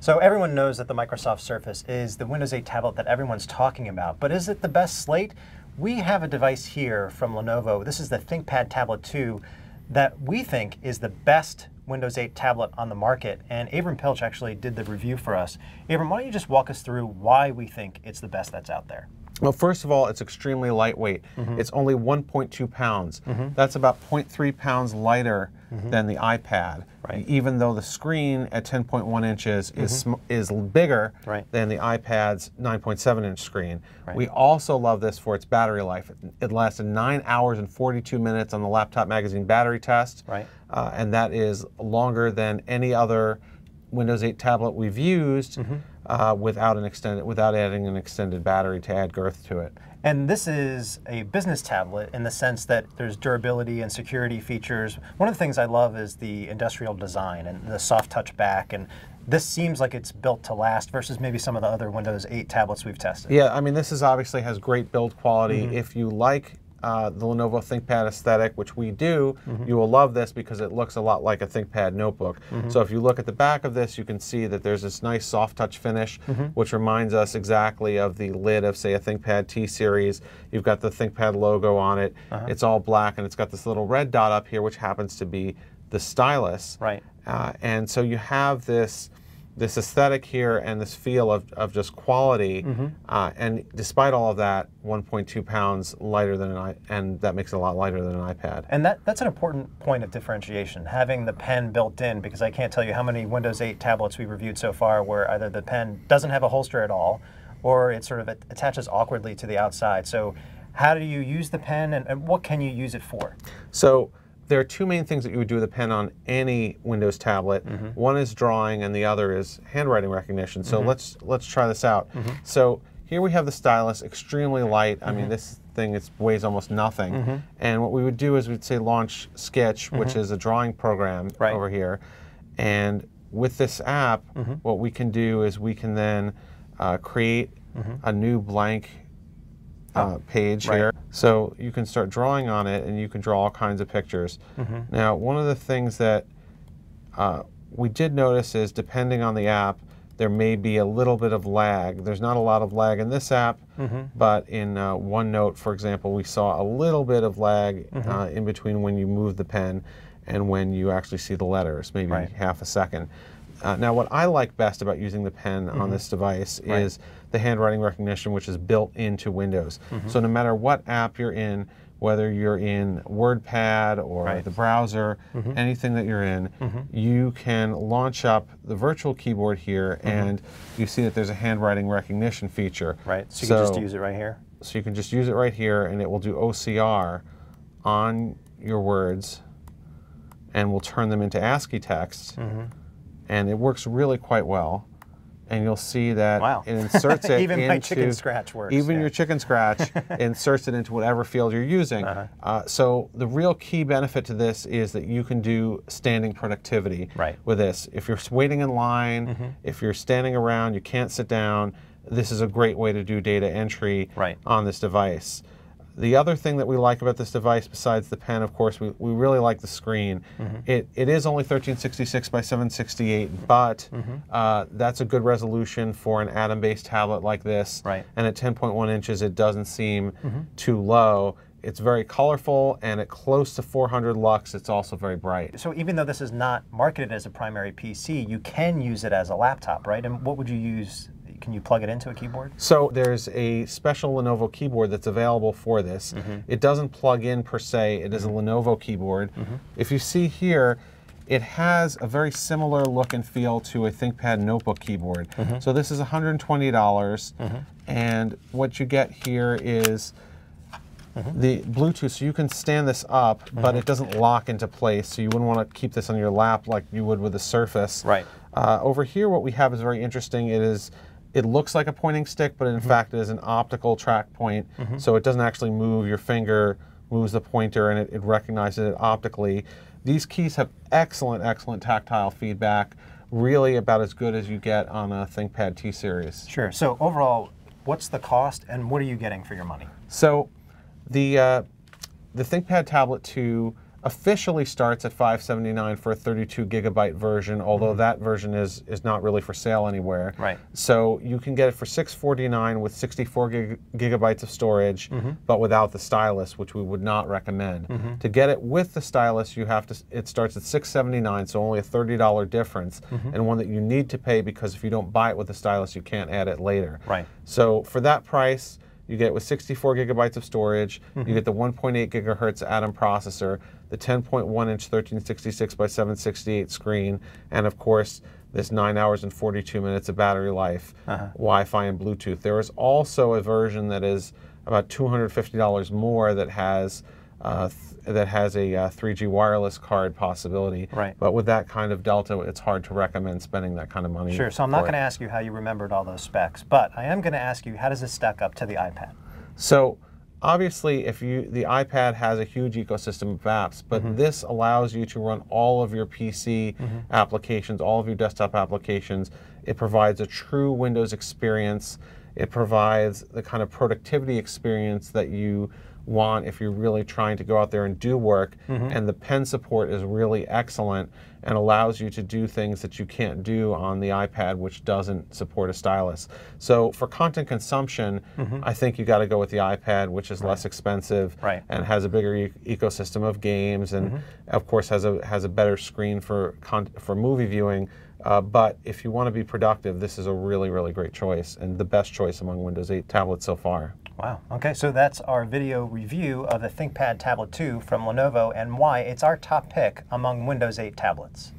So everyone knows that the Microsoft Surface is the Windows 8 tablet that everyone's talking about, but is it the best slate? We have a device here from Lenovo. This is the ThinkPad Tablet 2 that we think is the best Windows 8 tablet on the market, and Abram Pilch actually did the review for us. Abram, why don't you just walk us through why we think it's the best that's out there? Well, first of all, it's extremely lightweight. It's only 1.2 pounds. That's about 0.3 pounds lighter than the iPad, even though the screen at 10.1 inches is bigger than the iPad's 9.7-inch screen. We also love this for its battery life. It lasted 9 hours and 42 minutes on the Laptop Magazine battery test, and that is longer than any other Windows 8 tablet we've used without adding an extended battery to add girth to it. And this is a business tablet in the sense that there's durability and security features. One of the things I love is the industrial design and the soft touch back, and this seems like it's built to last versus maybe some of the other Windows 8 tablets we've tested. Yeah, I mean, this is obviously has great build quality. If you like the Lenovo ThinkPad aesthetic, which we do, you will love this because it looks a lot like a ThinkPad notebook. So if you look at the back of this, you can see that there's this nice soft touch finish, which reminds us exactly of the lid of, say, a ThinkPad T series. You've got the ThinkPad logo on it. It's all black, and it's got this little red dot up here, which happens to be the stylus. And so you have this aesthetic here and this feel of just quality, and despite all of that, 1.2 pounds lighter than and that makes it a lot lighter than an iPad. And that's an important point of differentiation, having the pen built in, because I can't tell you how many Windows 8 tablets we've reviewed so far where either the pen doesn't have a holster at all, or it sort of attaches awkwardly to the outside. So how do you use the pen, and what can you use it for? So there are two main things that you would do with a pen on any Windows tablet. One is drawing, and the other is handwriting recognition. So let's try this out. So here we have the stylus, extremely light. I mean, this thing weighs almost nothing. And what we would do is we'd say launch Sketch, which is a drawing program over here. And with this app, what we can do is we can then create a new blank page here. So you can start drawing on it, and you can draw all kinds of pictures. Now, one of the things that we did notice is, depending on the app, there may be a little bit of lag. There's not a lot of lag in this app, but in OneNote, for example, we saw a little bit of lag in between when you move the pen and when you actually see the letters, maybe half a second. Now, what I like best about using the pen on this device is the handwriting recognition, which is built into Windows. So no matter what app you're in, whether you're in WordPad or the browser, anything that you're in, you can launch up the virtual keyboard here, and you see that there's a handwriting recognition feature. So you can just use it right here? So you can just use it right here, and it will do OCR on your words, and will turn them into ASCII text. And it works really quite well. And you'll see that it inserts it even into... my chicken scratch works. Even your chicken scratch inserts it into whatever field you're using. So the real key benefit to this is that you can do standing productivity with this. If you're waiting in line, if you're standing around, you can't sit down, this is a great way to do data entry on this device. The other thing that we like about this device, besides the pen, of course, we really like the screen. It is only 1366 by 768, but that's a good resolution for an Atom-based tablet like this. And at 10.1 inches, it doesn't seem too low. It's very colorful, and at close to 400 lux, it's also very bright. So even though this is not marketed as a primary PC, you can use it as a laptop, right? And what would you use? Can you plug it into a keyboard? So there's a special Lenovo keyboard that's available for this. It doesn't plug in per se. It is a Lenovo keyboard. If you see here, it has a very similar look and feel to a ThinkPad notebook keyboard. So this is $120, and what you get here is the Bluetooth, so you can stand this up, but it doesn't lock into place, so you wouldn't want to keep this on your lap like you would with a Surface. Over here, what we have is very interesting. It looks like a pointing stick, but in fact it is an optical track point, so it doesn't actually move. Your finger moves the pointer, and it recognizes it optically. These keys have excellent, excellent tactile feedback, really about as good as you get on a ThinkPad T series. Sure. So overall, what's the cost, and what are you getting for your money? So the ThinkPad Tablet 2 officially starts at $579 for a 32 gigabyte version, although that version is not really for sale anywhere. Right. So you can get it for $649 with 64 gigabytes of storage, but without the stylus, which we would not recommend. To get it with the stylus, you have to. It starts at $679, so only a $30 difference, and one that you need to pay because if you don't buy it with the stylus, you can't add it later. Right. So for that price, you get it with 64 gigabytes of storage, you get the 1.8 gigahertz Atom processor, the 10.1-inch 1366 by 768 screen, and of course, this 9 hours and 42 minutes of battery life, Wi-Fi and Bluetooth. There is also a version that is about $250 more that has a 3G wireless card possibility. Right. But with that kind of delta, it's hard to recommend spending that kind of money. Sure, so I'm not going to ask you how you remembered all those specs, but I am going to ask you, how does this stack up to the iPad? So obviously, the iPad has a huge ecosystem of apps, but this allows you to run all of your PC applications, all of your desktop applications. It provides a true Windows experience. It provides the kind of productivity experience that you want if you're really trying to go out there and do work, and the pen support is really excellent and allows you to do things that you can't do on the iPad, which doesn't support a stylus. So for content consumption, I think you got to go with the iPad, which is less expensive and has a bigger ecosystem of games, and of course has a better screen for movie viewing. But if you want to be productive, this is a really, really great choice and the best choice among Windows 8 tablets so far. Wow. Okay, so that's our video review of the ThinkPad Tablet 2 from Lenovo and why it's our top pick among Windows 8 tablets.